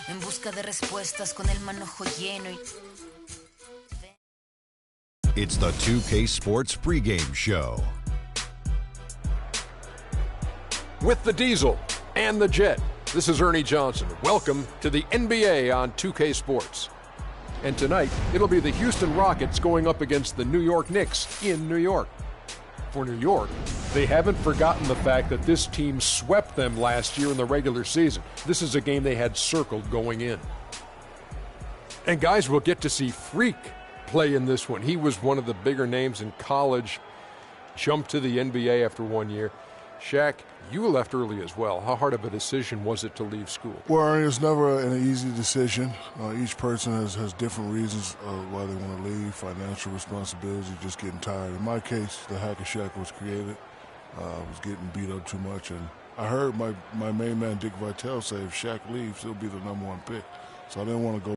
en busca de respuestas con el manojo lleno y... It's the 2K Sports pregame show. With the Diesel and the Jet, this is Ernie Johnson. Welcome to the NBA on 2K Sports. And tonight, it'll be the Houston Rockets going up against the New York Knicks in New York. For New York, they haven't forgotten the fact that this team swept them last year in the regular season. This is a game they had circled going in. And guys, we'll get to see Freak play in this one. He was one of the bigger names in college, jumped to the NBA after 1 year. Shaq, you left early as well. How hard of a decision was it to leave school? Well, it's never an easy decision. Each person has different reasons why they want to leave, financial responsibility, just getting tired. In my case, the Hacker Shack was created. I was getting beat up too much, and I heard my main man, Dick Vitale, say if Shaq leaves, he'll be the #1 pick. So I didn't want to go.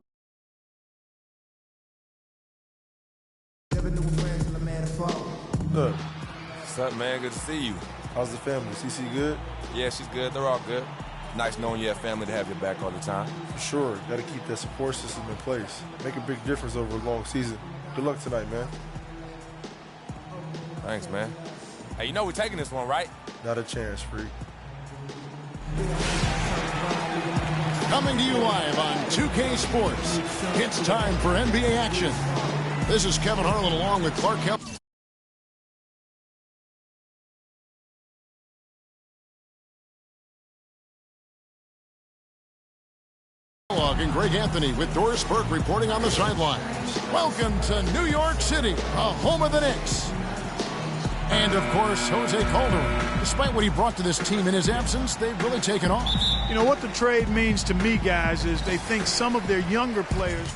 Look. What's up, man? Good to see you. How's the family? CC good? Yeah, she's good. They're all good. Nice knowing you have family to have your back all the time. For sure. Got to keep that support system in place. Make a big difference over a long season. Good luck tonight, man. Thanks, man. Hey, you know we're taking this one, right? Not a chance, Freak. Coming to you live on 2K Sports. It's time for NBA action. This is Kevin Harlan along with Clark Kemp. And Greg Anthony with Doris Burke reporting on the sidelines. Welcome to New York City, the home of the Knicks. And, of course, Jose Calderon. Despite what he brought to this team in his absence, they've really taken off. You know, what the trade means to me, guys, is they think some of their younger players...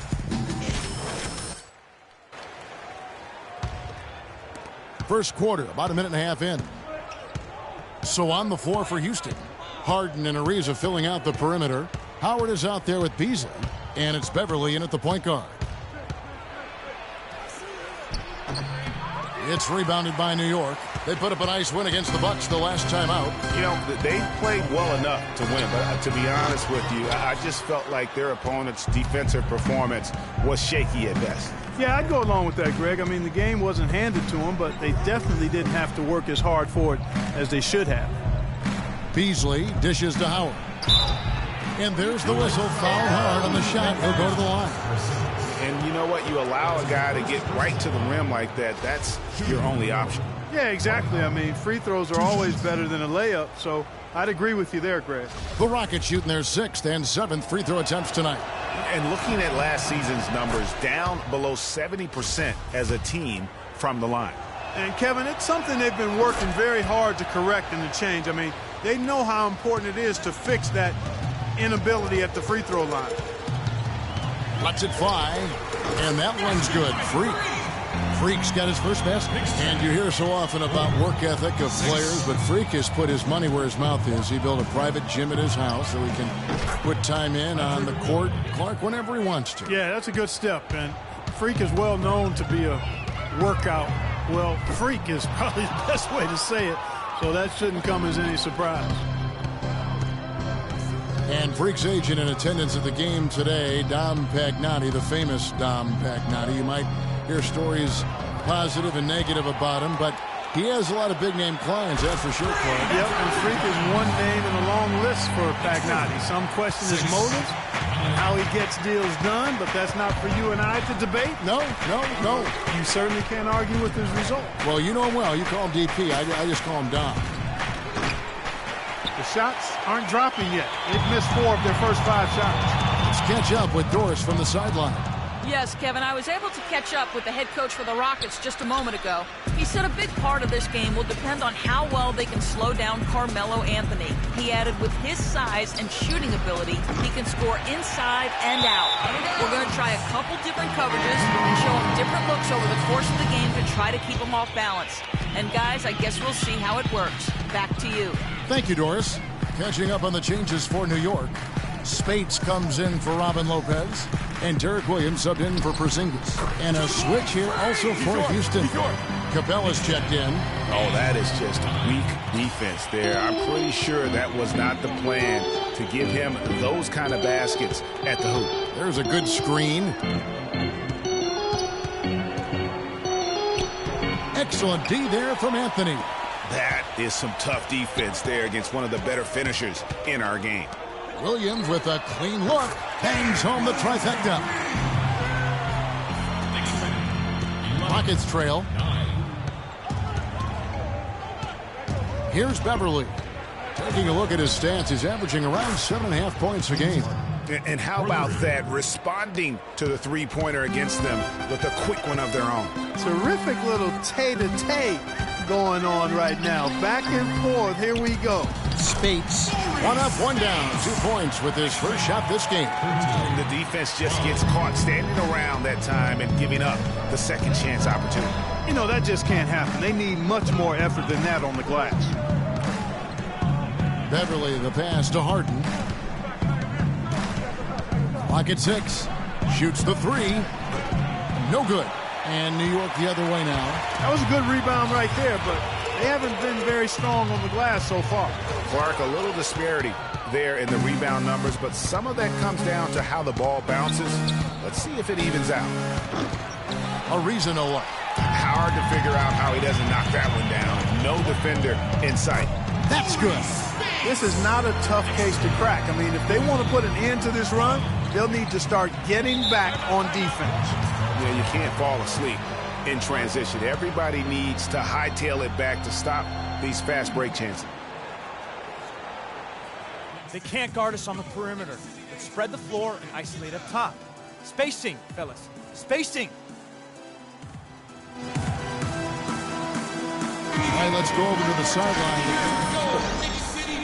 First quarter, about a minute and a half in. So on the floor for Houston. Harden and Ariza filling out the perimeter. Howard is out there with Beasley, and it's Beverly in at the point guard. It's rebounded by New York. They put up a nice win against the Bucks the last time out. You know, they played well enough to win, but to be honest with you, I just felt like their opponent's defensive performance was shaky at best. Yeah, I'd go along with that, Greg. I mean, the game wasn't handed to them, but they definitely didn't have to work as hard for it as they should have. Beasley dishes to Howard. And there's the whistle. Foul hard on the shot. He'll go to the line. And you know what? You allow a guy to get right to the rim like that. That's your only option. Yeah, exactly. I mean, free throws are always better than a layup, so I'd agree with you there, Greg. The Rockets shooting their 6th and 7th free throw attempts tonight. And looking at last season's numbers, down below 70% as a team from the line. And, Kevin, it's something they've been working very hard to correct and to change. I mean, they know how important it is to fix that inability at the free throw line. Lets it fly, and that one's good. Freak's got his first basket. And you hear so often about work ethic of players, but Freak has put his money where his mouth is. He built a private gym at his house so he can put time in on the court, Clark, whenever he wants to. Yeah, that's a good step, and Freak is well known to be a workout. Well, freak is probably the best way to say it, so that shouldn't come as any surprise. And Freak's agent in attendance at the game today, Dom Pagnotti, the famous Dom Pagnotti. You might hear stories positive and negative about him, but he has a lot of big-name clients, that's for sure, Clark. Yep, and Freak is one name in a long list for Pagnotti. Some question his motives and how he gets deals done, but that's not for you and I to debate. No. You certainly can't argue with his result. Well, you know him well. You call him DP. I just call him Dom. The shots aren't dropping yet. They've missed 4 of their first 5 shots. Let's catch up with Doris from the sideline. Yes, Kevin, I was able to catch up with the head coach for the Rockets just a moment ago. He said a big part of this game will depend on how well they can slow down Carmelo Anthony. He added with his size and shooting ability, he can score inside and out. We're going to try a couple different coverages and show him different looks over the course of the game to try to keep him off balance. And guys, I guess we'll see how it works. Back to you. Thank you, Doris. Catching up on the changes for New York. Spates comes in for Robin Lopez. And Derek Williams subbed in for Porzingis. And a switch here also for Houston. Capella's checked in. Oh, that is just weak defense there. I'm pretty sure that was not the plan to give him those kind of baskets at the hoop. There's a good screen. Excellent D there from Anthony. That is some tough defense there against one of the better finishers in our game. Williams with a clean look. Bangs home the trifecta. Rockets trail. Here's Beverly. Taking a look at his stats, he's averaging around 7.5 points a game. And how about that, responding to the three-pointer against them with a quick one of their own. Terrific little tay-to-tay going on right now. Back and forth. Here we go. Spates. 1 up, 1 down. 2 points with his first shot this game. And the defense just gets caught standing around that time and giving up the second chance opportunity. You know, that just can't happen. They need much more effort than that on the glass. Beverly, the pass to Harden. Clock at 6. Shoots the 3. No good. And New York the other way now. That was a good rebound right there, but they haven't been very strong on the glass so far. Clark, a little disparity there in the rebound numbers, but some of that comes down to how the ball bounces. Let's see if it evens out. Ariza no luck. Hard to figure out how he doesn't knock that one down. No defender in sight. That's good. This is not a tough case to crack. I mean, if they want to put an end to this run, they'll need to start getting back on defense. Yeah, you can't fall asleep in transition. Everybody needs to hightail it back to stop these fast break chances. They can't guard us on the perimeter. Let's spread the floor and isolate up top. Spacing, fellas. Spacing. All right, let's go over to the sideline.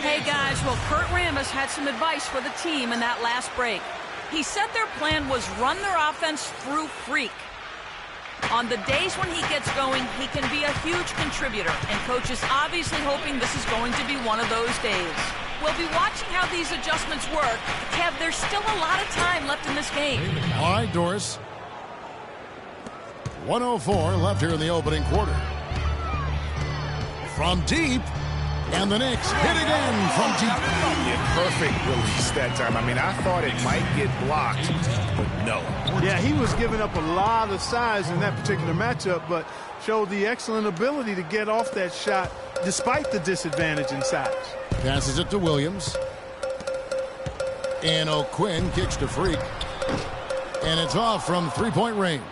Hey, guys, well, Kurt Rambis had some advice for the team in that last break. He said their plan was run their offense through Freak. On the days when he gets going, he can be a huge contributor, and Coach is obviously hoping this is going to be one of those days. We'll be watching how these adjustments work. Kev, there's still a lot of time left in this game. All right, Doris. 1:04 left here in the opening quarter. From deep, and the Knicks hit again from deep. Yeah, perfect release that time. I mean, I thought it might get blocked, but no. Yeah, he was giving up a lot of size in that particular matchup, but showed the excellent ability to get off that shot despite the disadvantage in size. Passes it to Williams. And O'Quinn kicks to Freak. And it's off from three-point range.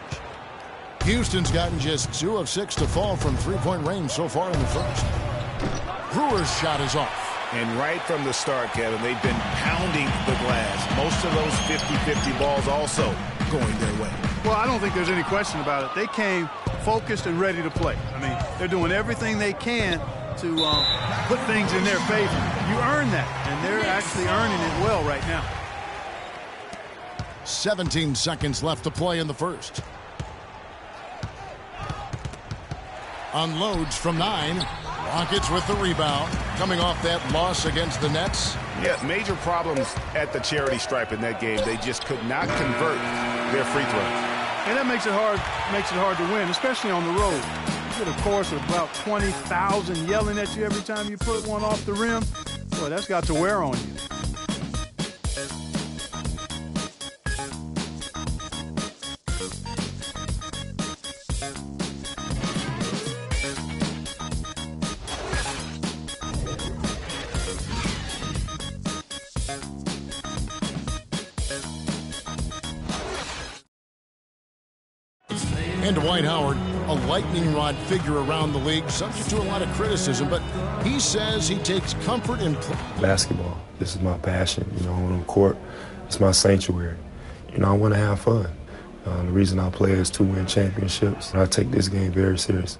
Houston's gotten just 2 of 6 to fall from three-point range so far in the first. Brewer's shot is off. And right from the start, Kevin, they've been pounding the glass. Most of those 50-50 balls also going their way. Well, I don't think there's any question about it. They came focused and ready to play. I mean, they're doing everything they can to put things in their favor. You earn that, and they're actually earning it well right now. 17 seconds left to play in the first. Unloads from 9. Rockets with the rebound. Coming off that loss against the Nets. Yeah, major problems at the charity stripe in that game. They just could not convert their free throws. And that makes it hard to win, especially on the road. You get a chorus of about 20,000 yelling at you every time you put one off the rim. Boy, that's got to wear on you. And Dwight Howard, a lightning rod figure around the league, subject to a lot of criticism, but he says he takes comfort in basketball. This is my passion, on the court. It's my sanctuary. I want to have fun. The reason I play is to win championships. I take this game very serious.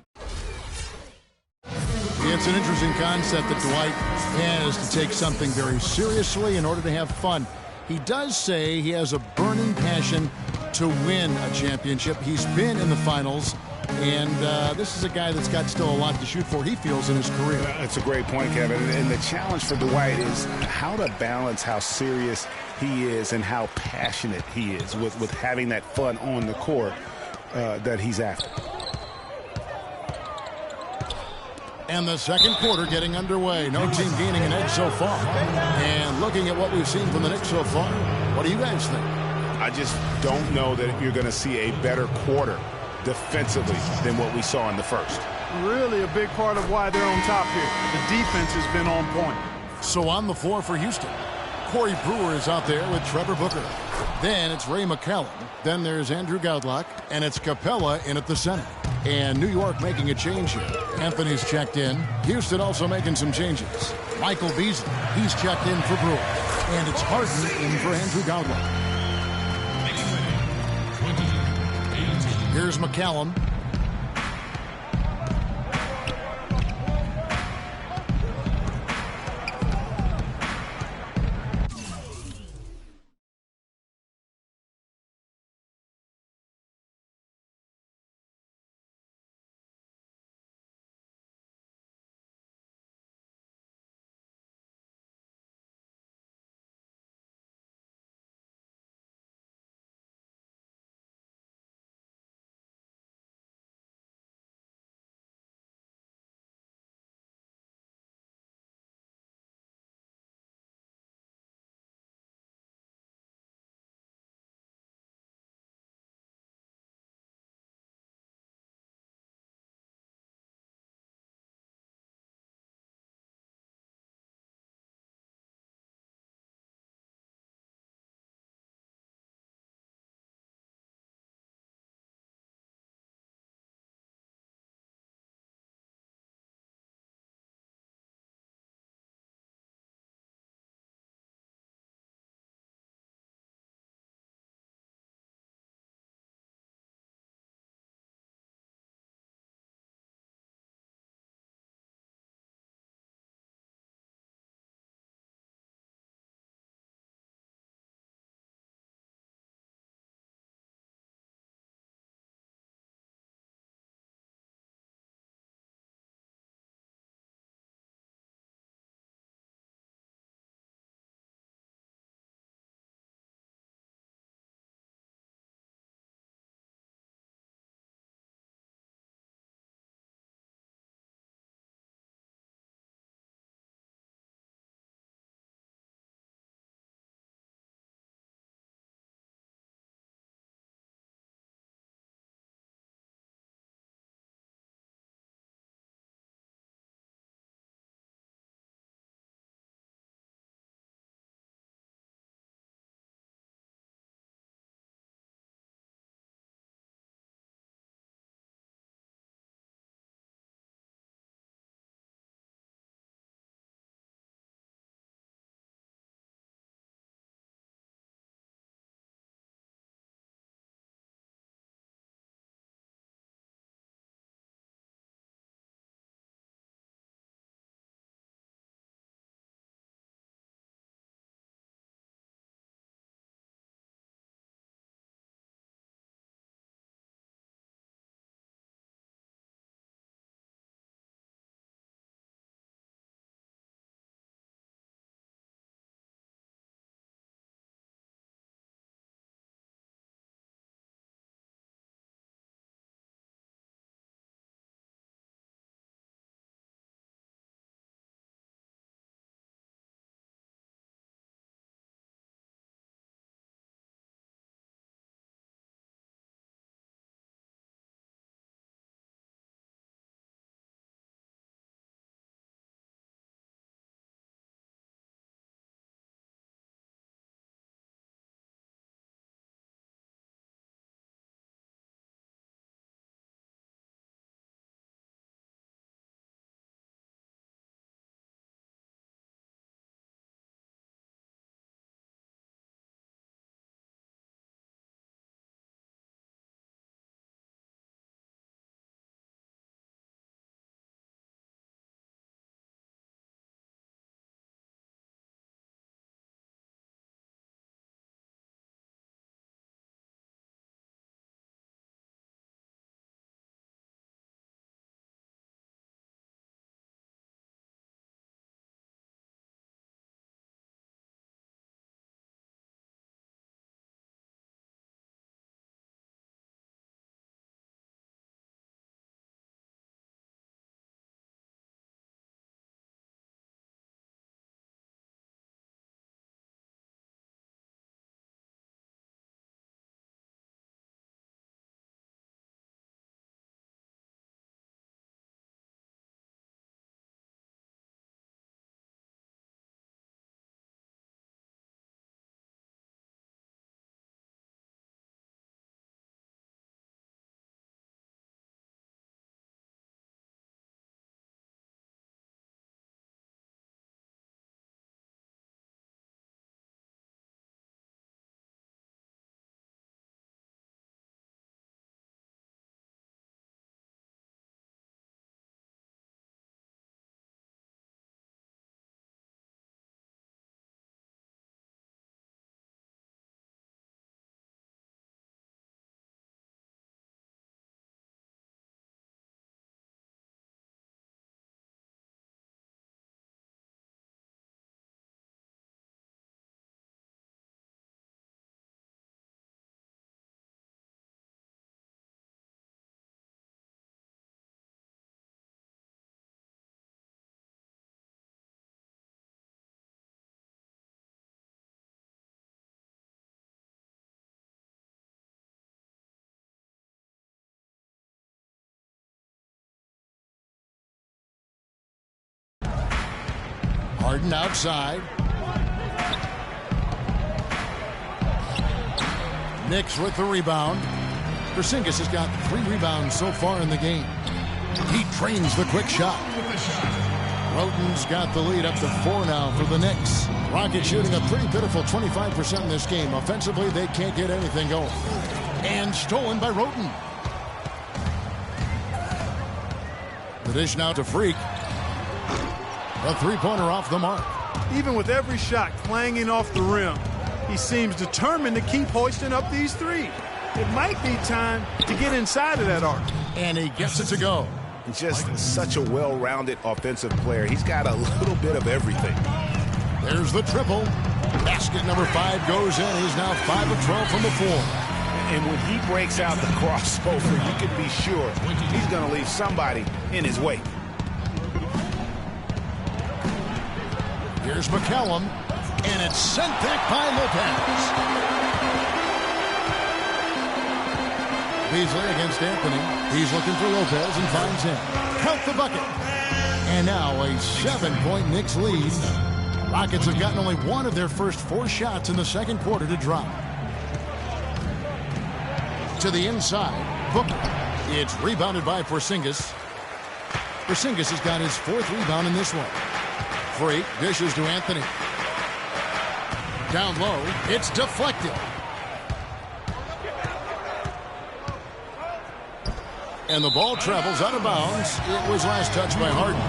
It's an interesting concept that Dwight has to take something very seriously in order to have fun. He does say he has a burning passion to win a championship. He's been in the finals, and this is a guy that's got still a lot to shoot for, he feels, in his career. That's a great point, Kevin. And the challenge for Dwight is how to balance how serious he is and how passionate he is with having that fun on the court that he's after. And the second quarter getting underway. No team gaining an edge so far. And looking at what we've seen from the Knicks so far, what do you guys think? I just don't know that you're going to see a better quarter defensively than what we saw in the first. Really a big part of why they're on top here. The defense has been on point. So on the floor for Houston, Corey Brewer is out there with Trevor Booker. Then it's Ray McCallum. Then there's Andrew Goudlock. And it's Capella in at the center. And New York making a change here. Anthony's checked in. Houston also making some changes. Michael Beasley, he's checked in for Brewer. And it's Harden in for Andrew Goudlock. Here's McCallum. Harden outside. Knicks with the rebound. Porzingis has got 3 rebounds so far in the game. He trains the quick shot. Roten's got the lead up to 4 now for the Knicks. Rockets shooting a pretty pitiful 25% in this game. Offensively, they can't get anything going. And stolen by Roten. The dish now to Freak. A 3-pointer off the mark. Even with every shot clanging off the rim, he seems determined to keep hoisting up these threes. It might be time to get inside of that arc. And he gets it to go. Just such a well-rounded offensive player. He's got a little bit of everything. There's the triple. Basket number 5 goes in. He's now 5 of 12 from the floor. And when he breaks out the crossover, you can be sure he's going to leave somebody in his wake. Here's McCallum, and it's sent back by Lopez. Beasley against Anthony. He's looking for Lopez and finds him. Count the bucket. And now a 7-point Knicks lead. Rockets have gotten only 1 of their first 4 shots in the second quarter to drop. To the inside, Booker. It's rebounded by Porzingis. Porzingis has got his 4th rebound in this one. Freak dishes to Anthony. Down low, it's deflected. And the ball travels out of bounds. It was last touched by Harden.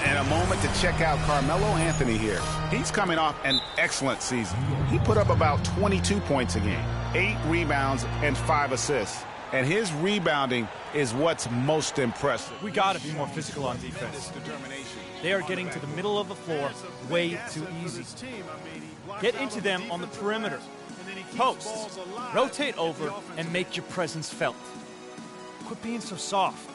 And a moment to check out Carmelo Anthony here. He's coming off an excellent season. He put up about 22 points a game, 8 rebounds, and 5 assists. And his rebounding is what's most impressive. We got to be more physical on defense. They are getting to the middle of the floor way too easy. Get into them on the perimeter. Posts. Rotate over and make your presence felt. Quit being so soft.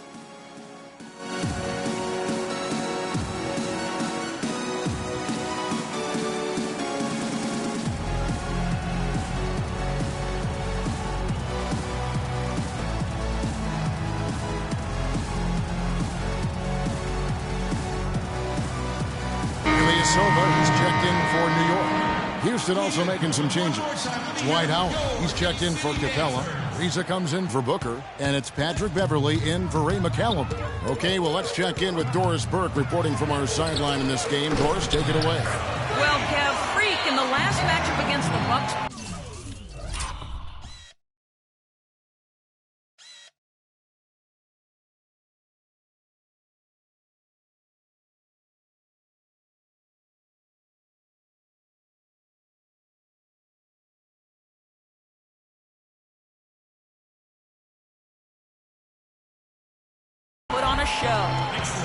Silva, he's checked in for New York. Houston also making some changes. Dwight Howard, he's checked in for Capella. Reza comes in for Booker. And it's Patrick Beverly in for Ray McCallum. Okay, well, let's check in with Doris Burke reporting from our sideline in this game. Doris, take it away. Well, Kev, Freak in the last matchup against the Bucks. Show.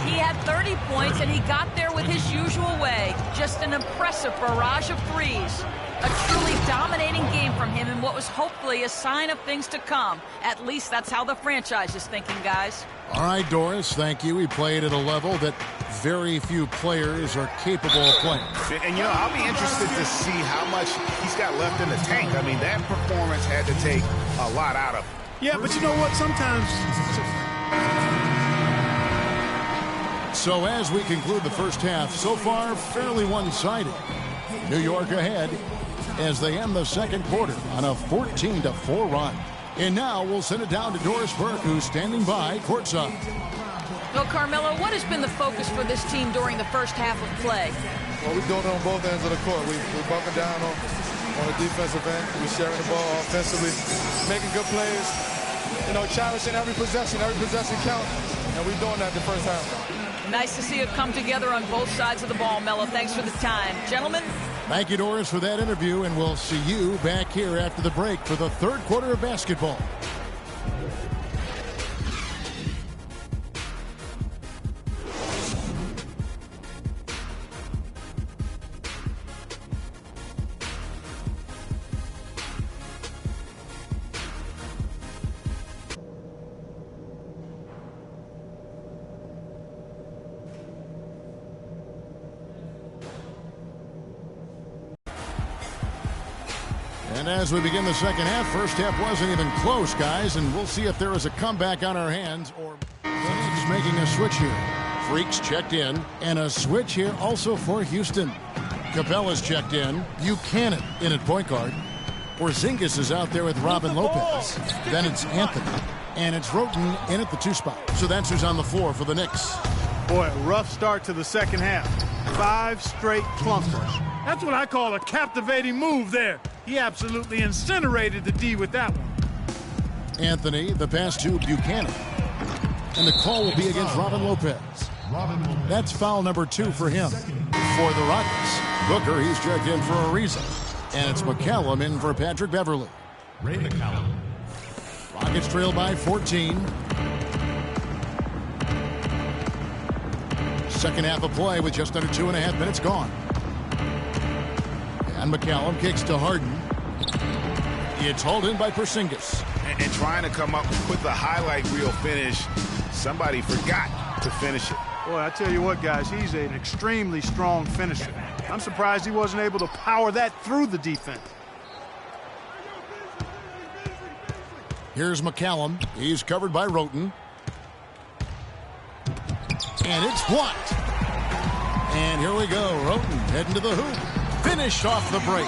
He had 30 points and he got there with his usual way. Just an impressive barrage of threes. A truly dominating game from him in what was hopefully a sign of things to come. At least that's how the franchise is thinking, guys. All right, Doris, thank you. He played at a level that very few players are capable of playing. And, you know, I'll be interested to see how much he's got left in the tank. I mean, that performance had to take a lot out of him. Yeah, but you know what? Sometimes... So as we conclude the first half, so far fairly one-sided. New York ahead as they end the second quarter on a 14-4 run. And now we'll send it down to Doris Burke, who's standing by courtside. Well, Carmelo, what has been the focus for this team during the first half of play? Well, we're doing it on both ends of the court. We're bumping down on the defensive end. We're sharing the ball offensively, making good plays, you know, cherishing every possession counts. And we're doing that the first half. Nice to see it come together on both sides of the ball, Melo. Thanks for the time. Gentlemen. Thank you, Doris, for that interview, and we'll see you back here after the break for the third quarter of basketball. And as we begin the second half, first half wasn't even close, guys, and we'll see if there is a comeback on our hands or the Knicks making a switch here. Freaks checked in, and a switch here also for Houston. Capella's checked in. Buchanan in at point guard. Porzingis is out there with Robin Lopez. Then it's Anthony. And it's Roten in at the 2 spot. So that's who's on the floor for the Knicks. Boy, a rough start to the second half. 5 straight clunkers. That's what I call a captivating move there. He absolutely incinerated the D with that one. Anthony, the pass to Buchanan. And the call will be against Robin Lopez. That's foul number 2 for him. For the Rockets, Booker, he's checked in for a reason. And it's McCallum in for Patrick Beverly. Ray McCallum. Rockets trail by 14. Second half of play with just under 2.5 minutes gone. And McCallum kicks to Harden. It's hauled in by Porzingis. And trying to come up with the highlight reel finish, somebody forgot to finish it. Boy, I tell you what, guys, he's an extremely strong finisher. I'm surprised he wasn't able to power that through the defense. Here's McCallum. He's covered by Roten. And it's blocked. And here we go. Roten heading to the hoop. Finished off the break.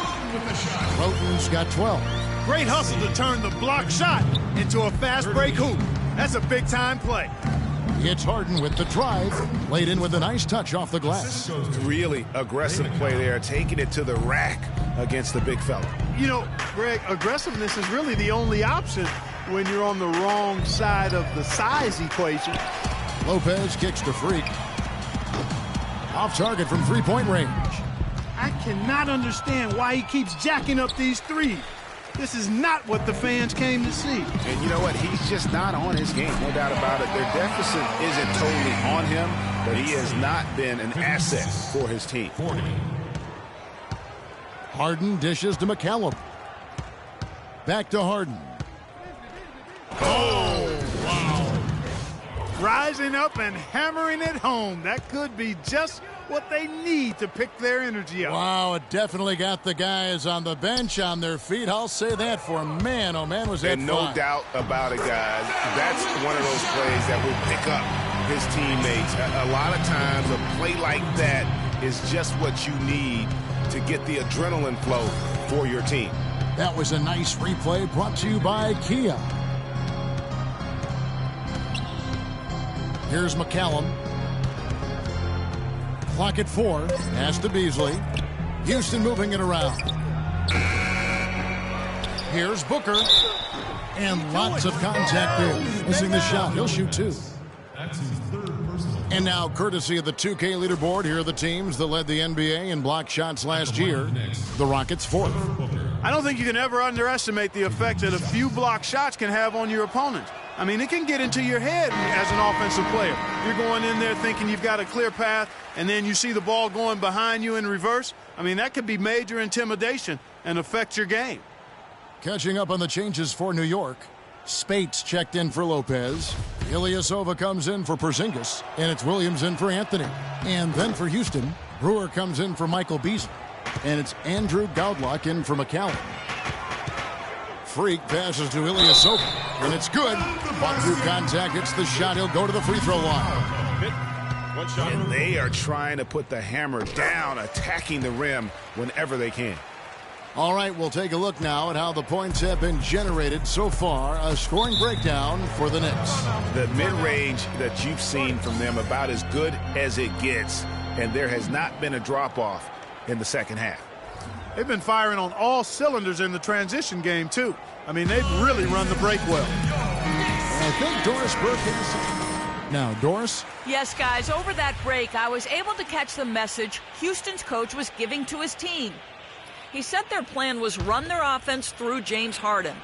Roten's got 12. Great hustle to turn the block shot into a fast break hoop. That's a big-time play. It's Harden with the drive. Laid in with a nice touch off the glass. Really aggressive play there, taking it to the rack against the big fella. You know, Greg, aggressiveness is really the only option when you're on the wrong side of the size equation. Lopez kicks to Freak. Off target from three-point range. I cannot understand why he keeps jacking up these threes. This is not what the fans came to see. And you know what? He's just not on his game, no doubt about it. Their deficit isn't totally on him, but he has not been an asset for his team. Harden dishes to McCallum. Back to Harden. Oh, wow. Rising up and hammering it home. That could be just what they need to pick their energy up. Wow, it definitely got the guys on the bench on their feet. I'll say that for man. Oh, man, was that And no doubt about it, guys. That's one of those plays that will pick up his teammates. A lot of times, a play like that is just what you need to get the adrenaline flow for your team. That was a nice replay brought to you by Kia. Here's McCallum. Clock at 4. Pass to Beasley. Houston moving it around. Here's Booker. And lots of contact there. Missing the shot. He'll shoot 2. And now, courtesy of the 2K leaderboard, here are the teams that led the NBA in block shots last year. The Rockets 4th. I don't think you can ever underestimate the effect that a few block shots can have on your opponent. I mean, it can get into your head as an offensive player. You're going in there thinking you've got a clear path, and then you see the ball going behind you in reverse. I mean, that could be major intimidation and affect your game. Catching up on the changes for New York. Spates checked in for Lopez. Ilyasova comes in for Porzingis. And it's Williams in for Anthony. And then for Houston, Brewer comes in for Michael Beasley. And it's Andrew Goudlock in for McCallum. Freak passes to Ilyasova. And it's good. Fought through contact. It's the shot. He'll go to the free throw line. And they are trying to put the hammer down, attacking the rim whenever they can. All right, we'll take a look now at how the points have been generated so far. A scoring breakdown for the Knicks. The mid-range that you've seen from them about as good as it gets, and there has not been a drop-off in the second half. They've been firing on all cylinders in the transition game, too. I mean, they've really run the break well. I think Doris Burke is... Now, Doris? Yes, guys, over that break, I was able to catch the message Houston's coach was giving to his team. He said their plan was run their offense through James Harden.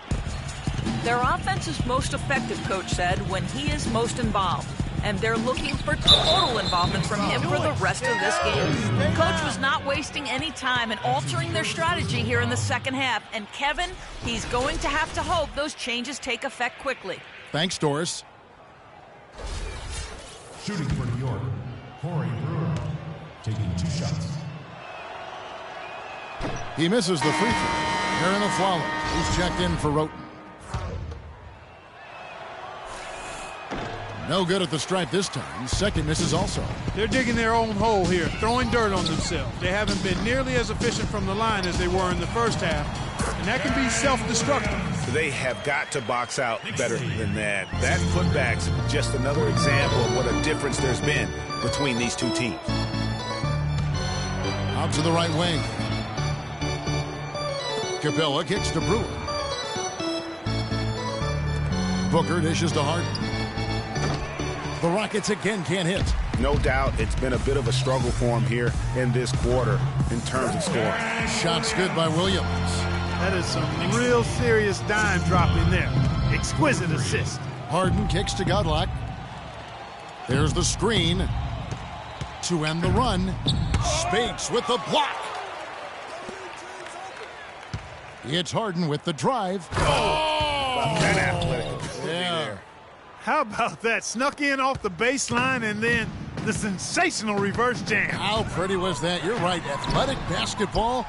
Their offense is most effective, coach said, when he is most involved. And they're looking for total involvement from him for the rest of this game. Coach was not wasting any time in altering their strategy here in the second half. And Kevin, he's going to have to hope those changes take effect quickly. Thanks, Doris. Shooting for New York, Corey Brewer, taking 2 shots. He misses the free throw. Aaron Aflalo, he's checked in for Roten. No good at the stripe this time. Second misses also. They're digging their own hole here, throwing dirt on themselves. They haven't been nearly as efficient from the line as they were in the first half, and that can be self-destructive. They have got to box out better than that. That putback's just another example of what a difference there's been between these two teams. Out to the right wing. Capella kicks to Brewer. Booker dishes to Harden. The Rockets again can't hit. No doubt it's been a bit of a struggle for him here in this quarter in terms of scoring. Shots good by Williams. That is some real serious dime dropping there. Exquisite assist. Harden kicks to Godlock. There's the screen to end the run. Spates with the block. It's Harden with the drive. That athletic. Yeah. How about that? Snuck in off the baseline and then the sensational reverse jam. How pretty was that? You're right. Athletic basketball.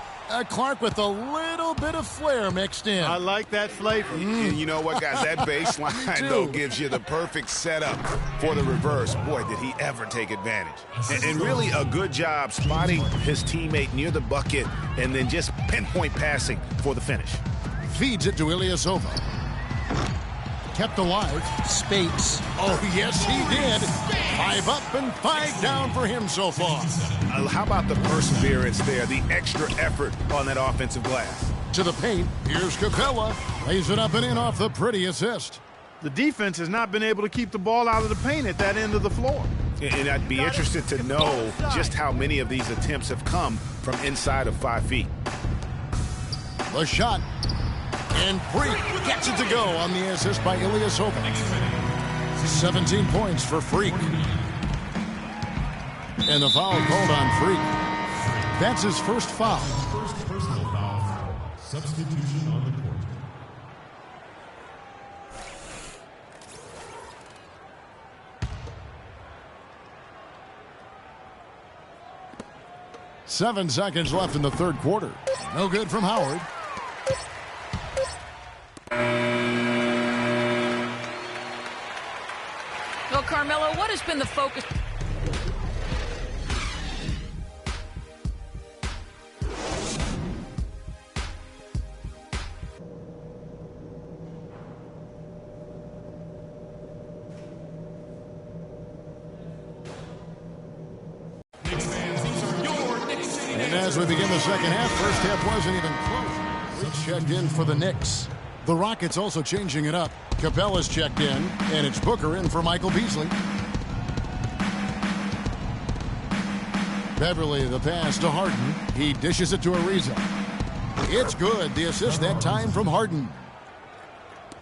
Clark with a little bit of flair mixed in. I like that flavor. And you know what, guys? That baseline, though, gives you the perfect setup for the reverse. Boy, did he ever take advantage. And really a good job spotting his teammate near the bucket and then just pinpoint passing for the finish. Feeds it to Ilyasova. Kept alive. Spates. Oh, yes, he did. 5 up and 5 down for him so far. How about the perseverance there, the extra effort on that offensive glass? To the paint. Here's Capella. Lays it up and in off the pretty assist. The defense has not been able to keep the ball out of the paint at that end of the floor. And I'd be interested to know just how many of these attempts have come from inside of 5 feet. The shot. And Freak gets it to go on the assist by Ilyasova. 17 points for Freak. And the foul called on Freak. That's his first foul. First personal foul. Substitution on the court. Seven seconds left in the third quarter. No good from Howard. Well, Carmelo, what has been the focus? And as we begin the second half, first half wasn't even close. Freak checked in for the Knicks. The Rockets also changing it up. Capella's checked in, and it's Booker in for Michael Beasley. Beverly, the pass to Harden. He dishes it to Ariza. It's good. The assist that time from Harden.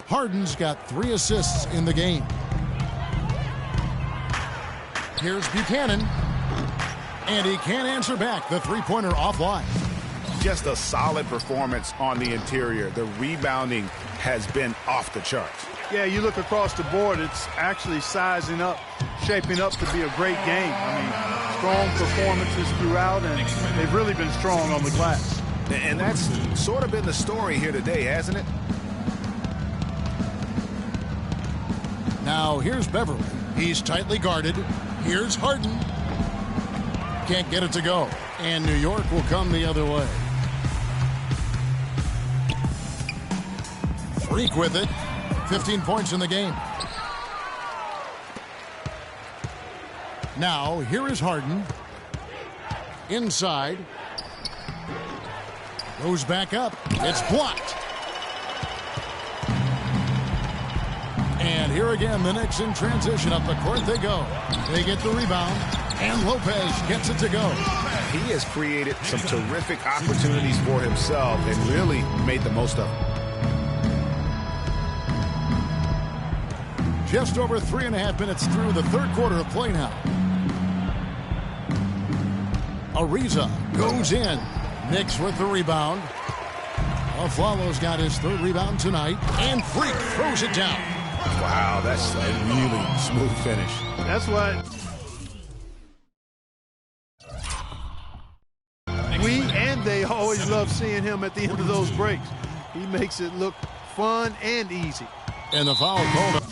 Harden's got 3 assists in the game. Here's Buchanan. And he can't answer back. The three-pointer offline. Just a solid performance on the interior. The rebounding has been off the charts. Yeah, you look across the board, it's actually sizing up, shaping up to be a great game. I mean, strong performances throughout, and they've really been strong on the glass. And that's sort of been the story here today, hasn't it? Now, here's Beverly. He's tightly guarded. Here's Harden. Can't get it to go. And New York will come the other way. Freak with it. 15 points in the game. Now, here is Harden. Inside. Goes back up. It's blocked. And here again, the Knicks in transition. Up the court they go. They get the rebound. And Lopez gets it to go. He has created some terrific opportunities for himself and really made the most of them. Just over 3.5 minutes through the third quarter of play now. Ariza goes in. Knicks with the rebound. Aflalo's got his third rebound tonight. And Freak throws it down. Wow, that's a really smooth finish. That's what we and they always love seeing him at the end of those breaks. He makes it look fun and easy. And the foul called.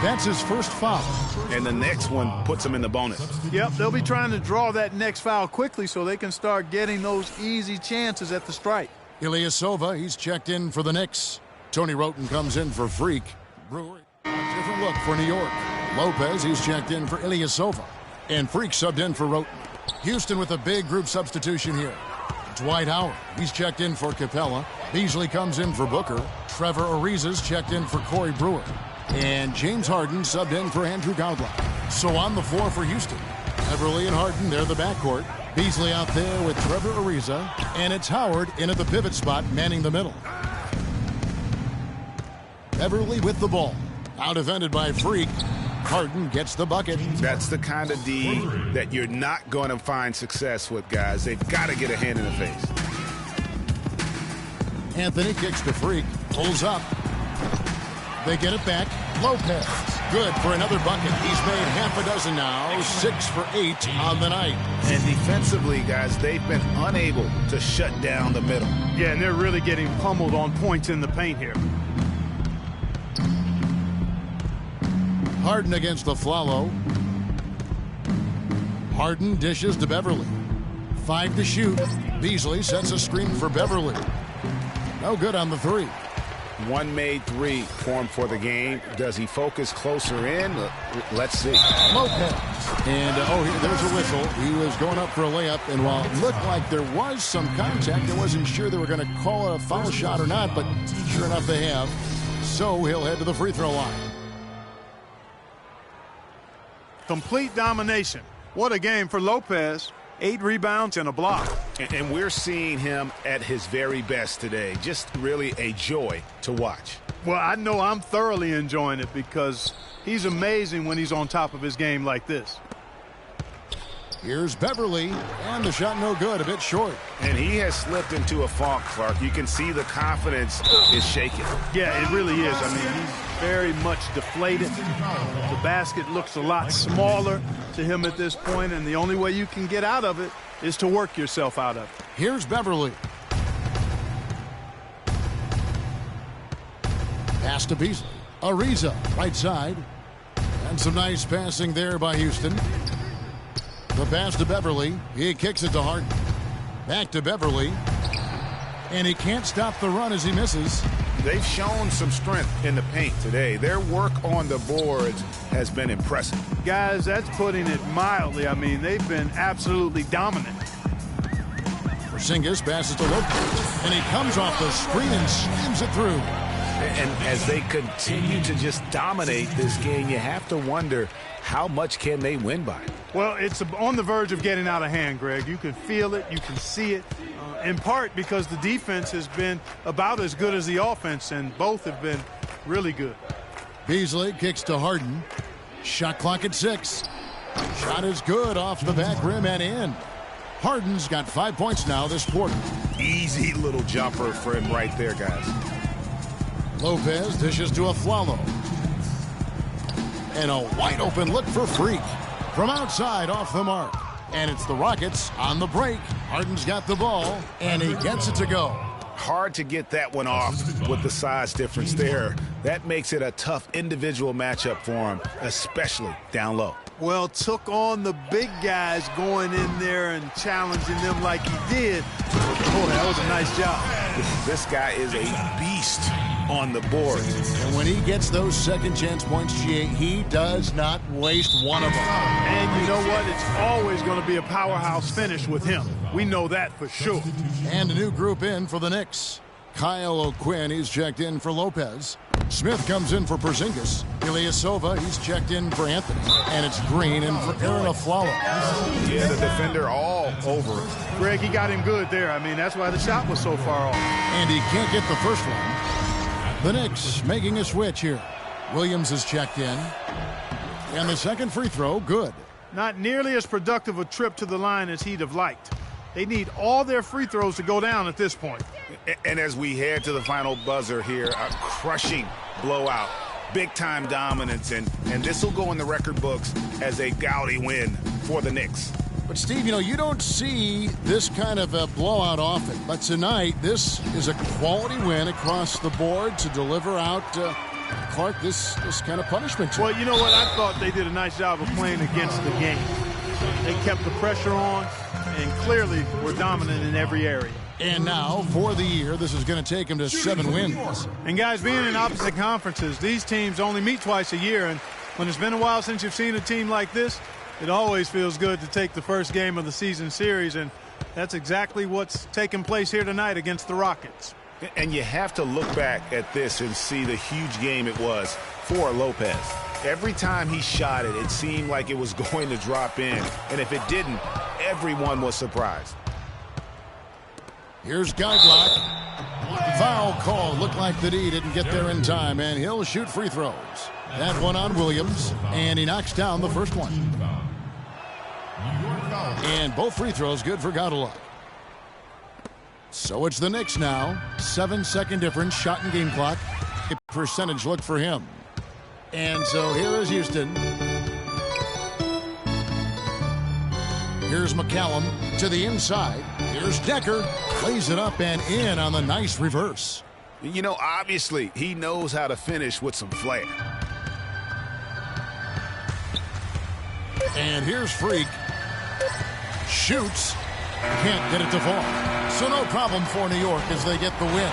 That's his first foul. And the next one puts him in the bonus. Yep, they'll be trying to draw that next foul quickly so they can start getting those easy chances at the stripe. Ilyasova, he's checked in for the Knicks. Tony Roten comes in for Freak. Brewer, a different look for New York. Lopez, he's checked in for Ilyasova. And Freak subbed in for Roten. Houston with a big group substitution here. Dwight Howard, he's checked in for Capella. Beasley comes in for Booker. Trevor Ariza's checked in for Corey Brewer. And James Harden subbed in for Andrew Godlow. So on the floor for Houston, Beverly and Harden, they're the backcourt. Beasley out there with Trevor Ariza. And it's Howard in at the pivot spot, manning the middle. Beverly with the ball. Out defended by Freak. Harden gets the bucket. That's the kind of D that you're not going to find success with, guys. They've got to get a hand in the face. Anthony kicks to Freak. Pulls up. They get it back. Lopez. Good for another bucket. He's made half a dozen now. 6 for 8 on the night. And defensively, guys, they've been unable to shut down the middle. Yeah, and they're really getting pummeled on points in the paint here. Harden against the Flalo. Harden dishes to Beverly. 5 to shoot. Beasley sets a screen for Beverly. No good on the 3. One made 3 for him for the game. Does he focus closer in? Let's see. Lopez. And, there's a whistle. He was going up for a layup, and while it looked like there was some contact, I wasn't sure they were going to call it a foul shot or not, but sure enough they have. So he'll head to the free throw line. Complete domination. What a game for Lopez. 8 rebounds and a block. And we're seeing him at his very best today. Just really a joy to watch. Well, I know I'm thoroughly enjoying it because he's amazing when he's on top of his game like this. Here's Beverly, and the shot no good, a bit short. And he has slipped into a funk, Clark. You can see the confidence is shaking. Yeah, it really is. I mean, he's very much deflated. The basket looks a lot smaller to him at this point, and the only way you can get out of it is to work yourself out of it. Here's Beverly. Pass to Beasley. Ariza, right side. And some nice passing there by Houston. The pass to Beverly. He kicks it to Harden. Back to Beverly. And he can't stop the run as he misses. They've shown some strength in the paint today. Their work on the boards has been impressive. Guys, that's putting it mildly. I mean, they've been absolutely dominant. Porzingis passes to Lopez. And he comes off the screen and slams it through. And as they continue to just dominate this game, you have to wonder, how much can they win by? Well, it's on the verge of getting out of hand, Greg. You can feel it. You can see it. In part because the defense has been about as good as the offense, and both have been really good. Beasley kicks to Harden. Shot clock at 6. Shot is good off the back rim and in. Harden's got 5 points now this quarter. Easy little jumper for him right there, guys. Lopez dishes to a Flalo. And a wide open look for Freak. From outside off the mark. And it's the Rockets on the break. Harden's got the ball, and he gets it to go. Hard to get that one off with the size difference there. That makes it a tough individual matchup for him, especially down low. Well, took on the big guys going in there and challenging them like he did. Boy, that was a nice job. This guy is a beast on the board. And when he gets those second chance points, GA, he does not waste one of them. And you know what? It's always going to be a powerhouse finish with him. We know that for sure. And a new group in for the Knicks. Kyle O'Quinn, he's checked in for Lopez. Smith comes in for Porzingis. Ilyasova, he's checked in for Anthony. And it's Green in for Aaron Aflalo. Yeah, the defender all over it. Greg, he got him good there. I mean, that's why the shot was so far off. And he can't get the first one. The Knicks making a switch here. Williams is checked in. And the second free throw, good. Not nearly as productive a trip to the line as he'd have liked. They need all their free throws to go down at this point. And as we head to the final buzzer here, a crushing blowout, big-time dominance, and this will go in the record books as a gaudy win for the Knicks. But, Steve, you don't see this kind of a blowout often. But tonight, this is a quality win across the board to deliver out Clark, this kind of punishment. Well, you know what? I thought they did a nice job of playing against the game. They kept the pressure on and clearly were dominant in every area. And now, for the year, this is going to take them to 7 wins. And guys, being in opposite conferences, these teams only meet twice a year. And when it's been a while since you've seen a team like this, it always feels good to take the first game of the season series. And that's exactly what's taking place here tonight against the Rockets. And you have to look back at this and see the huge game it was for Lopez. Every time he shot it, it seemed like it was going to drop in. And if it didn't, everyone was surprised. Here's Guidelock. Foul call. Looked like the D didn't get there in time, and he'll shoot free throws. That one on Williams, and he knocks down the first one. And both free throws good for Guidelock. So it's the Knicks now. 7-second difference, shot and game clock. A percentage look for him. And so here is Houston. Here's McCallum to the inside. Here's Decker. Plays it up and in on the nice reverse. You know, obviously, he knows how to finish with some flair. And here's Freak. Shoots. Can't get it to fall. So no problem for New York as they get the win.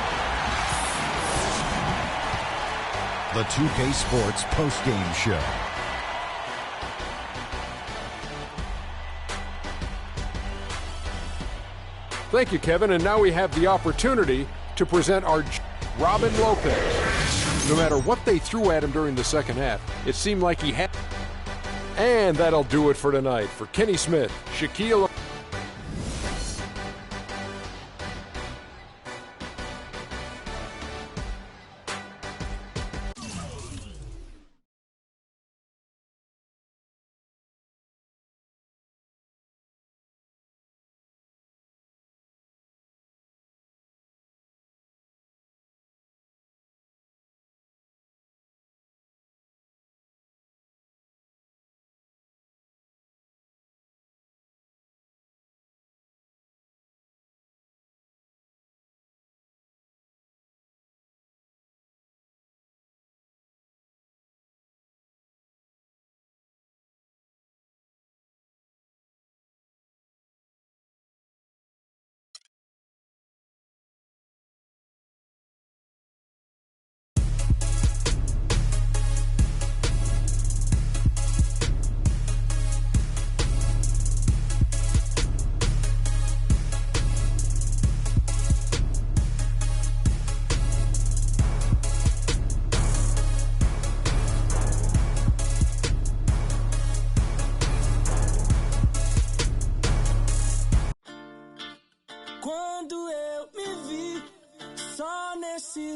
The 2K Sports postgame show. Thank you, Kevin. And now we have the opportunity to present our Robin Lopez. No matter what they threw at him during the second half, it seemed like he had. And that'll do it for tonight. For Kenny Smith, Shaquille.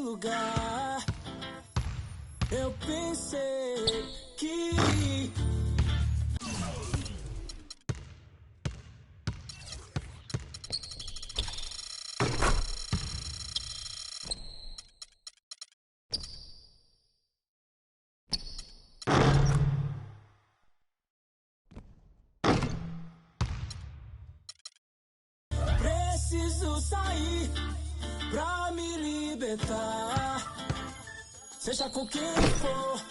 lugar. Eu pensei que preciso sair pra me libertar. Seja com quem for,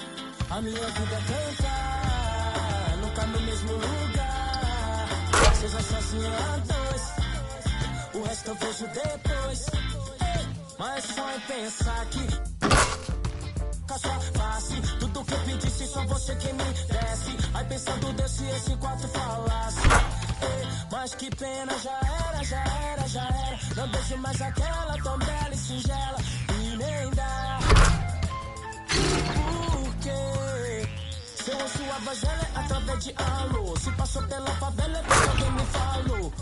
a minha vida é cantar. Nunca no mesmo lugar. Seja sozinho a dois, o resto eu vejo depois. Mas só em pensar que com a sua face, tudo que eu pedisse, só você quem me desse. Aí pensando Deus se esse quarto falasse. Mas que pena, já era, já era, já era. Não deixe mais aquela tão bela e singela. E nem dá. Porque se eu ouço a voz dela é através de alô. Se passou pela favela é porque alguém me falou.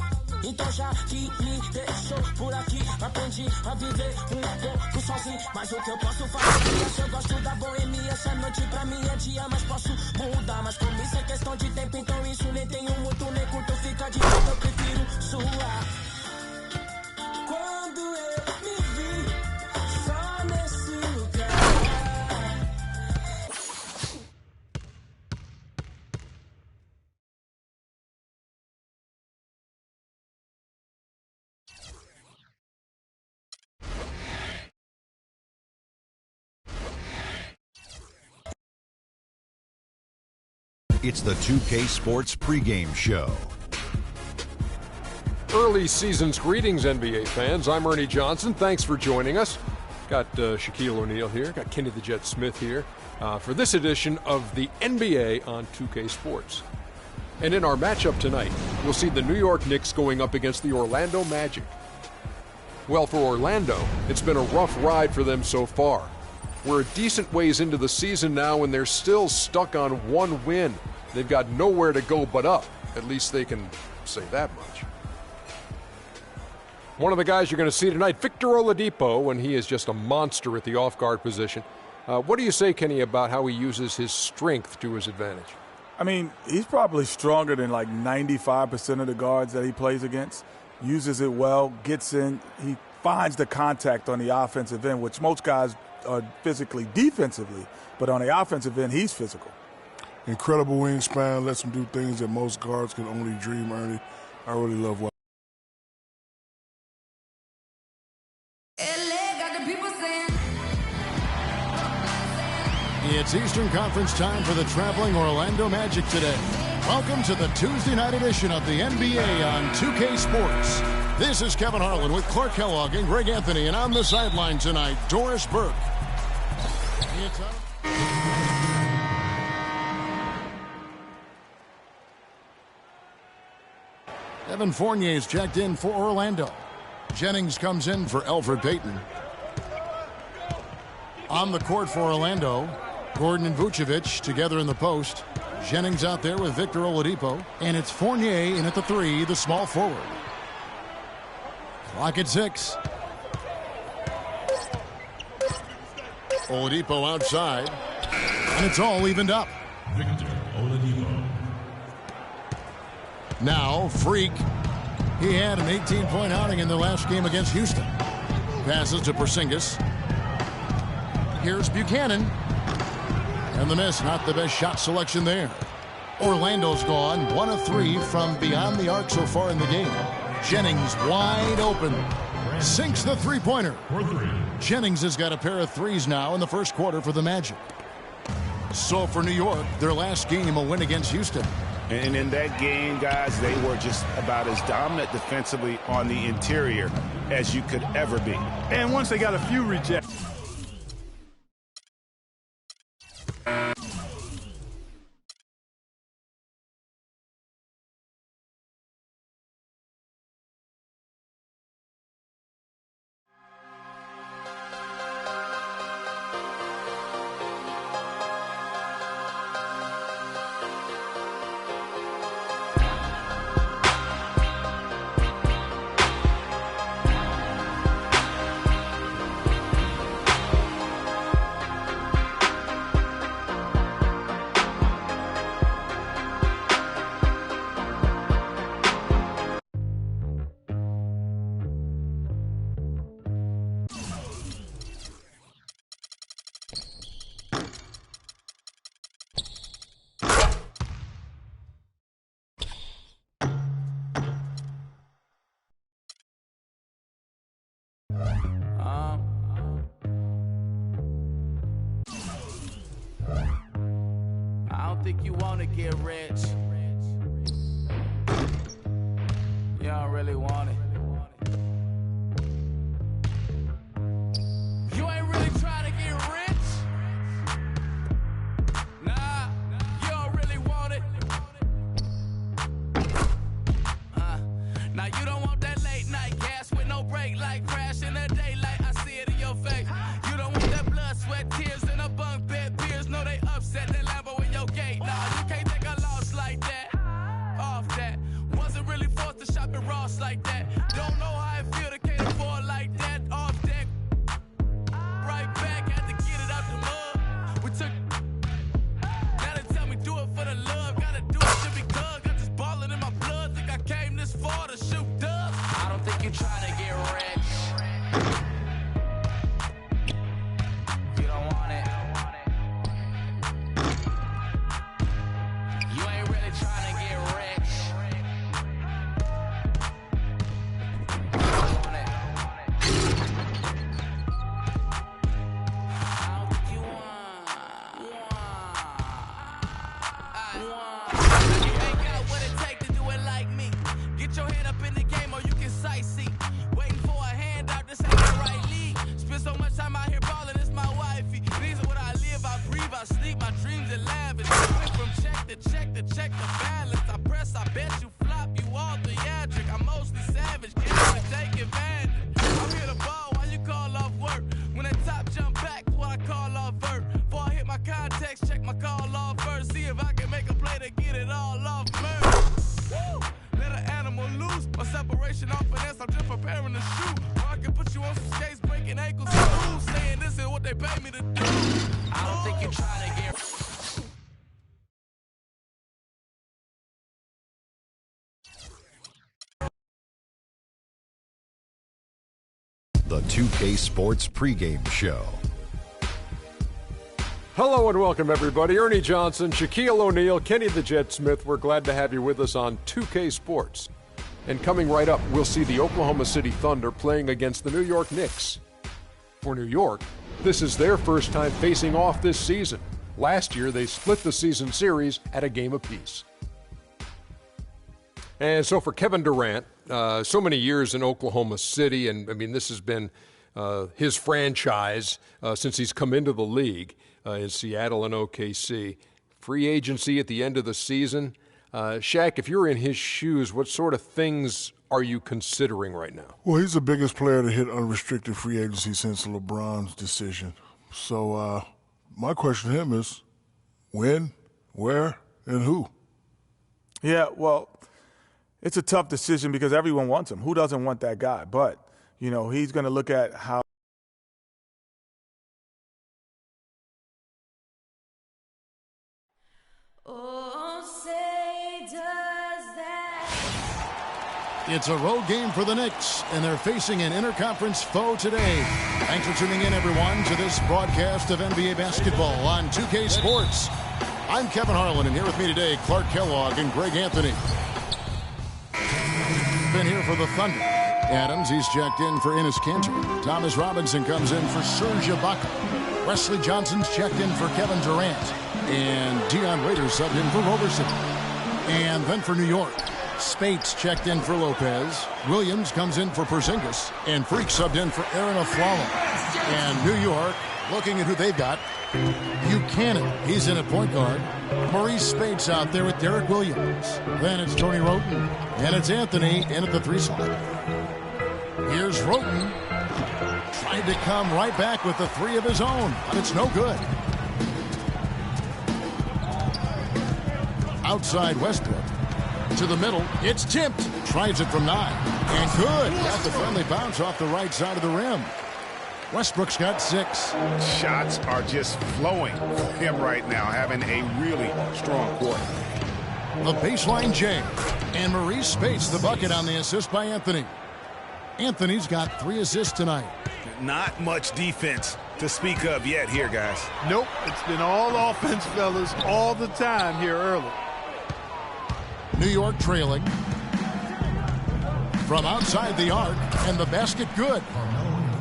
Então já que me deixou por aqui, aprendi a viver um pouco sozinho. Mas o que eu posso fazer? Se eu gosto da boemia, essa noite pra mim é dia. Mas posso mudar, mas como isso é questão de tempo, então isso nem tenho muito, nem curto. Fica de volta, eu prefiro suar. Quando eu me vi só nesse lugar. It's the 2K Sports pregame show. Early season's greetings, NBA fans. I'm Ernie Johnson. Thanks for joining us. Got Shaquille O'Neal here. Got Kenny the Jet Smith here for this edition of the NBA on 2K Sports. And in our matchup tonight, we'll see the New York Knicks going up against the Orlando Magic. Well, for Orlando, it's been a rough ride for them so far. We're a decent ways into the season now, and they're still stuck on one win. They've got nowhere to go but up. At least they can say that much. One of the guys you're going to see tonight, Victor Oladipo, and he is just a monster at the off-guard position. What do you say, Kenny, about how he uses his strength to his advantage? I mean, he's probably stronger than like 95% of the guards that he plays against. Uses it well, gets in. He finds the contact on the offensive end, which most guys are physically defensively, but on the offensive end, he's physical. Incredible wingspan, lets him do things that most guards can only dream, Ernie. I really love what. It's Eastern Conference time for the traveling Orlando Magic today. Welcome to the Tuesday night edition of the NBA on 2K Sports. This is Kevin Harlan with Clark Kellogg and Greg Anthony, and on the sideline tonight, Doris Burke. Evan Fournier's checked in for Orlando. Jennings comes in for Elfrid Payton. On the court for Orlando, Gordon and Vucevic together in the post. Jennings out there with Victor Oladipo. And it's Fournier in at the three, the small forward. Clock at 6. Oladipo outside. And it's all evened up. Victor Oladipo. Now, Freak. He had an 18-point outing in the last game against Houston. Passes to Porzingis. Here's Buchanan. And the miss, not the best shot selection there. Orlando's gone 1 of 3 from beyond the arc so far in the game. Jennings wide open. Sinks the three-pointer. Jennings has got a pair of threes now in the first quarter for the Magic. So for New York, their last game, a win against Houston. And in that game, guys, they were just about as dominant defensively on the interior as you could ever be. And once they got a few rejects. I don't think you want to get rich. You don't really want it. You ain't really trying to get rich. Nah, you don't really want it. Now you don't want that late night gas with no break, like crash in the daylight. I see it in your face. You don't want that blood, sweat, tears in a bunk bed. Peers know they upset. That Lambo in your gate. Nah, you can't take a loss like that. Off that. Wasn't really forced to shop at Ross like that. Don't know how it feel to can't afford like that. Off deck. Right back, had to get it out the mud. We took. Now they tell me do it for the love. Gotta do it to be good. Got this ballin' in my blood. Think I came this far to shoot dubs. I don't think you trying to get rich. You don't want it. You ain't really trying to get rich. You don't want it. I don't think you want. to check the balance. I press, I bet you flop, you all theatric. I'm mostly savage, can't even take advantage. I'm here to ball while you call off work. When that top jump back, what I call off vert. Before I hit my context, check my call off first. See if I can make a play to get it all off first. Woo! Let an animal loose. My separation off finesse, I'm just preparing to shoot. Or I can put you on some skates, breaking ankles and moves. Saying this is what they pay me to do. I don't think you try to get... The 2K Sports pregame show. Hello and welcome, everybody. Ernie Johnson, Shaquille O'Neal, Kenny the Jet Smith. We're glad to have you with us on 2K Sports. And coming right up, we'll see the Oklahoma City Thunder playing against the New York Knicks. For New York, this is their first time facing off this season. Last year, they split the season series at a game apiece. And so for Kevin Durant, so many years in Oklahoma City, and I mean, this has been his franchise since he's come into the league in Seattle and OKC. Free agency at the end of the season. Shaq, if you're in his shoes, what sort of things are you considering right now? Well, he's the biggest player to hit unrestricted free agency since LeBron's decision. So my question to him is when, where, and who? Yeah, well, it's a tough decision because everyone wants him. Who doesn't want that guy? But, you know, he's going to look at how. It's a road game for the Knicks, and they're facing an interconference foe today. Thanks for tuning in, everyone, to this broadcast of NBA basketball on 2K Sports. I'm Kevin Harlan, and here with me today, Clark Kellogg and Greg Anthony. Been here for the Thunder. Adams, he's checked in for Enes Kanter. Thomas Robinson comes in for Serge Ibaka. Wesley Johnson's checked in for Kevin Durant. And Deion Waiters subbed in for Roberson. And then for New York, Spates checked in for Lopez. Williams comes in for Porzingis. And Freak subbed in for Aaron Aflalo. And New York, looking at who they've got, Buchanan, he's in at point guard. Maurice Spates out there with Derek Williams. Then it's Tony Roten. And it's Anthony in at the 3 slot. Here's Roten. Tried to come right back with the 3 of his own, but it's no good. Outside Westbrook. To the middle. It's tipped. Tries it from 9. And good. Got the friendly bounce off the right side of the rim. Westbrook's got 6. Shots are just flowing for him right now, having a really strong quarter. The baseline J. And Maurice Spates the bucket on the assist by Anthony. Anthony's got 3 assists tonight. Not much defense to speak of yet here, guys. Nope, it's been all offense, fellas, all the time here early. New York trailing. From outside the arc, and the basket good.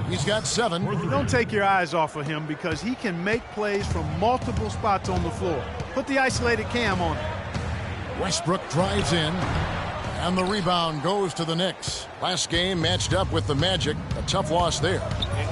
He's got 7. Don't take your eyes off of him because he can make plays from multiple spots on the floor. Put the isolated cam on him. Westbrook drives in, and the rebound goes to the Knicks. Last game matched up with the Magic. A tough loss there.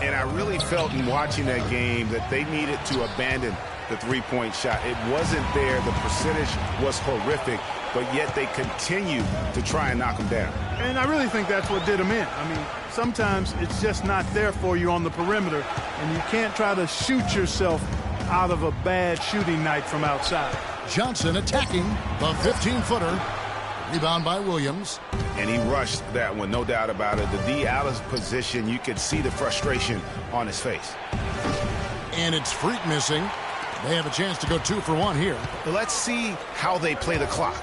And I really felt in watching that game that they needed to abandon the three-point shot. It wasn't there. The percentage was horrific, but yet they continue to try and knock them down. And I really think that's what did them in. I mean, sometimes it's just not there for you on the perimeter, and you can't try to shoot yourself out of a bad shooting night from outside. Johnson attacking the 15-footer. Rebound by Williams. And he rushed that one, no doubt about it. The D out of position, you could see the frustration on his face. And it's Freak missing. They have a chance to go 2 for 1 here. Let's see how they play the clock.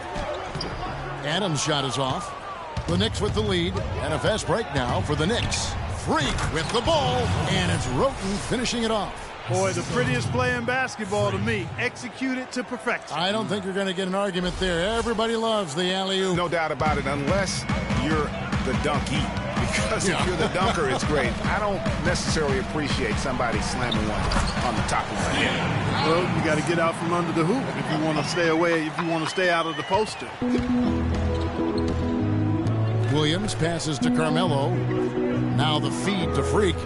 Adams' shot is off. The Knicks with the lead, and a fast break now for the Knicks. Freak with the ball, and it's Roten finishing it off. Boy, the prettiest play in basketball to me. Executed to perfection. I don't think you're going to get an argument there. Everybody loves the alley-oop. No doubt about it, unless you're the donkey. Because if you're the dunker, it's great. I don't necessarily appreciate somebody slamming one on the top of my head. Well, you got to get out from under the hoop if you want to stay away, if you want to stay out of the poster. Williams passes to Carmelo. Now the feed to Freak.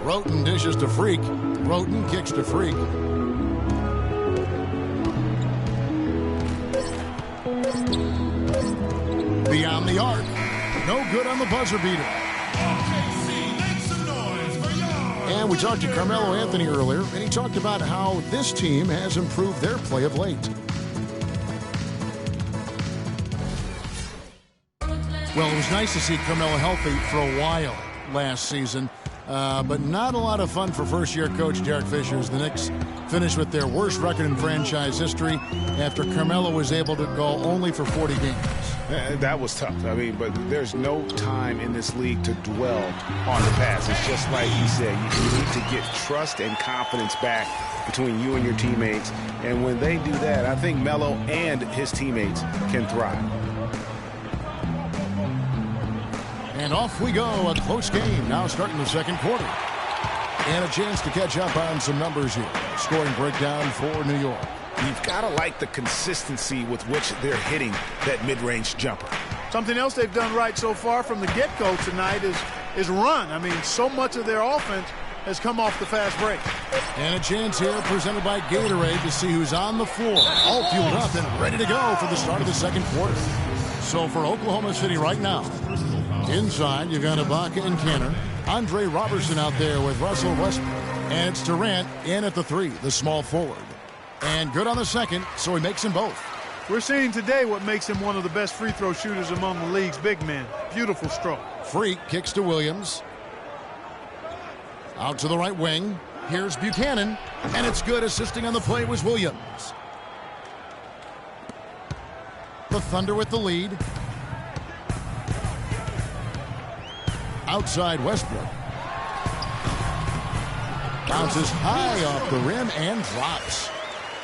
Roten dishes to Freak. Roten kicks to Freak. the arc. No good on the buzzer beater. And we talked to Carmelo Anthony earlier, and he talked about how this team has improved their play of late. Well, it was nice to see Carmelo healthy for a while last season, but not a lot of fun for first-year coach Derek Fisher as the Knicks finished with their worst record in franchise history after Carmelo was able to go only for 40 games. That was tough. I mean, but there's no time in this league to dwell on the past. It's just like he said, you need to get trust and confidence back between you and your teammates. And when they do that, I think Melo and his teammates can thrive. And off we go, a close game now starting the second quarter. And a chance to catch up on some numbers here. Scoring breakdown for New York. You've got to like the consistency with which they're hitting that mid-range jumper. Something else they've done right so far from the get-go tonight is run. I mean, so much of their offense has come off the fast break. And a chance here presented by Gatorade to see who's on the floor. All fueled up and ready to go for the start of the second quarter. So for Oklahoma City right now, inside you've got Ibaka and Kanter. Andre Robertson out there with Russell Westbrook. And it's Durant in at the three, the small forward. And good on the second, so he makes them both. We're seeing today what makes him one of the best free throw shooters among the league's big men. Beautiful stroke. Freak kicks to Williams. Out to the right wing. Here's Buchanan. And it's good. Assisting on the play was Williams. The Thunder with the lead. Outside Westbrook. Bounces high off the rim and drops.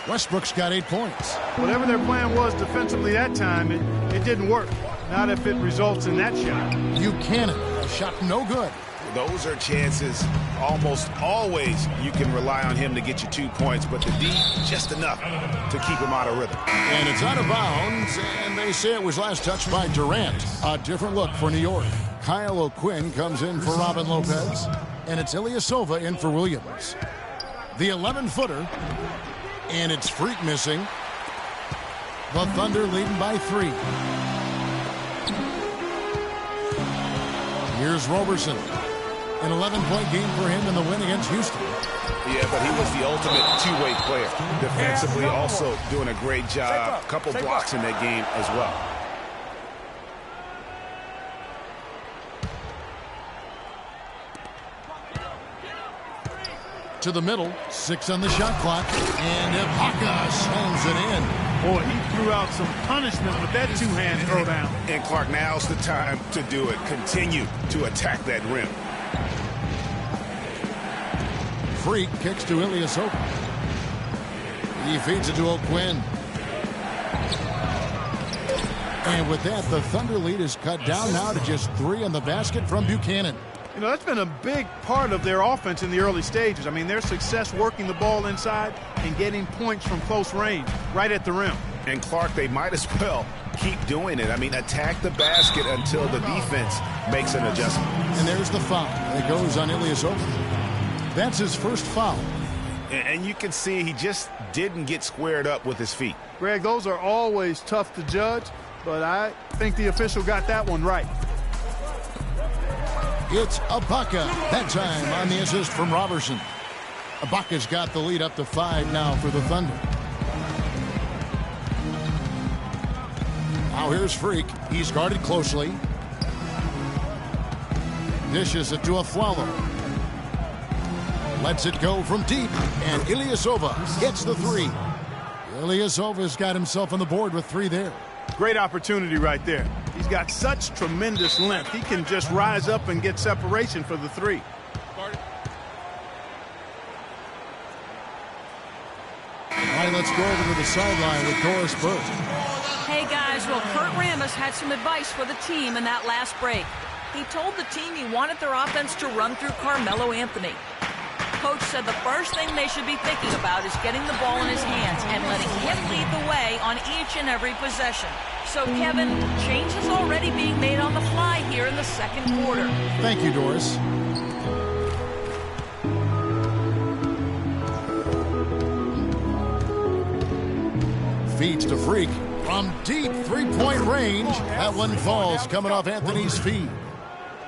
Westbrook's got 8 points. Whatever their plan was defensively that time, it didn't work. Not if it results in that shot. Buchanan, a shot no good. Those are chances almost always you can rely on him to get you 2 points, but the D just enough to keep him out of rhythm. And it's out of bounds, and they say it was last touched by Durant. A different look for New York. Kyle O'Quinn comes in for Robin Lopez, and it's Ilyasova in for Williams. The 11-footer, and it's Freak missing. The Thunder leading by 3. Here's Roberson. An 11-point game for him in the win against Houston. Yeah, but he was the ultimate two-way player. Defensively also doing a great job. A couple blocks in that game as well. To the middle, 6 on the shot clock, and Ibaka slams it in. Boy, he threw out some punishment with that two-hand throwdown. And Clark, now's the time to do it. Continue to attack that rim. Freak kicks to Ilyasova. He feeds it to O'Quinn. And with that, the Thunder lead is cut down now to just 3 on the basket from Buchanan. You know, that's been a big part of their offense in the early stages. I mean, their success working the ball inside and getting points from close range, right at the rim. And Clark, they might as well keep doing it. I mean, attack the basket until the defense makes an adjustment. And there's the foul. It goes on Ilyasova. That's his first foul. And you can see he just didn't get squared up with his feet. Greg, those are always tough to judge, but I think the official got that one right. It's Ibaka. That time on the assist from Robertson. Ibaka's got the lead up to 5 now for the Thunder. Now here's Freak. He's guarded closely. Dishes it to Afflalo. Lets it go from deep. And Ilyasova gets the 3. Ilyasova's got himself on the board with 3 there. Great opportunity right there. He's got such tremendous length. He can just rise up and get separation for the 3. All right, let's go over to the sideline with Doris Burke. Hey, guys, well, Kurt Rambis had some advice for the team in that last break. He told the team he wanted their offense to run through Carmelo Anthony. Coach said the first thing they should be thinking about is getting the ball in his hands and letting him lead the way on each and every possession. So, Kevin, change is already being made on the fly here in the second quarter. Thank you, Doris. Feeds to Freak. From deep three-point range, that one falls coming off Anthony's feet.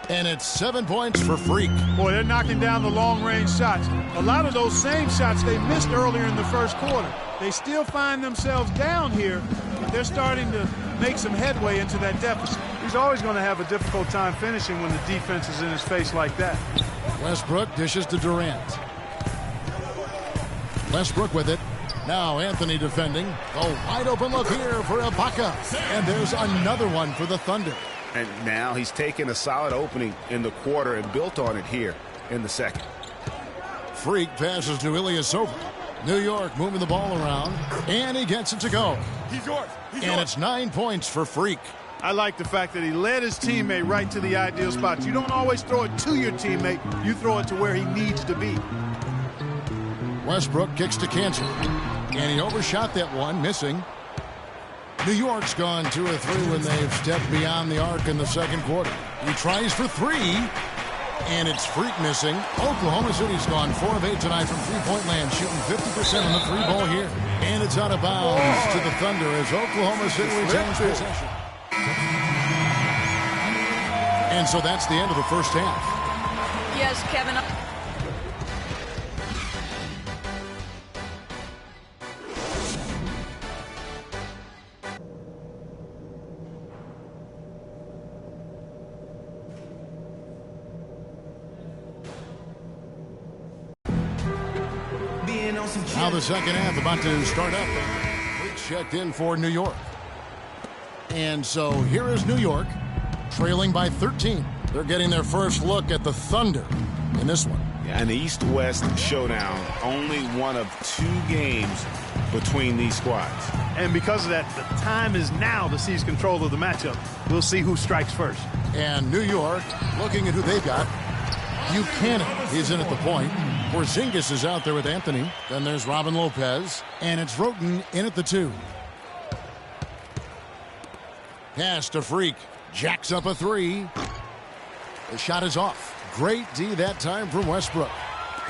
And it's 7 points for Freak. Boy, they're knocking down the long-range shots. A lot of those same shots they missed earlier in the first quarter. They still find themselves down here, but they're starting to make some headway into that deficit. He's always going to have a difficult time finishing when the defense is in his face like that. Westbrook dishes to Durant. Westbrook with it. Now Anthony defending. A wide open look here for Ibaka. And there's another one for the Thunder. And now he's taken a solid opening in the quarter and built on it here in the second. Freak passes to Ilyasova. New York moving the ball around. And he gets it to go. He's yours. And it's 9 points for Freak. I like the fact that he led his teammate right to the ideal spot. You don't always throw it to your teammate. You throw it to where he needs to be. Westbrook kicks to Cantor. And he overshot that one, missing. New York's gone 2 of 3 when they've stepped beyond the arc in the second quarter. He tries for 3, and it's Freak missing. Oklahoma City's gone 4 of 8 tonight from three-point land, shooting 50% on the three ball here. And it's out of bounds to the Thunder as Oklahoma City retains possession. And so that's the end of the first half. Yes, Kevin. Now the second half about to start up. Freaks checked in for New York. And so here is New York, trailing by 13. They're getting their first look at the Thunder in this one. Yeah, an East-West showdown, only one of 2 games between these squads. And because of that, the time is now to seize control of the matchup. We'll see who strikes first. And New York, looking at who they've got. Buchanan is in at the point. Porzingis is out there with Anthony. Then there's Robin Lopez. And it's Roten in at the 2. Pass to Freak. Jacks up a 3. The shot is off. Great D that time from Westbrook.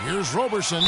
Here's Roberson.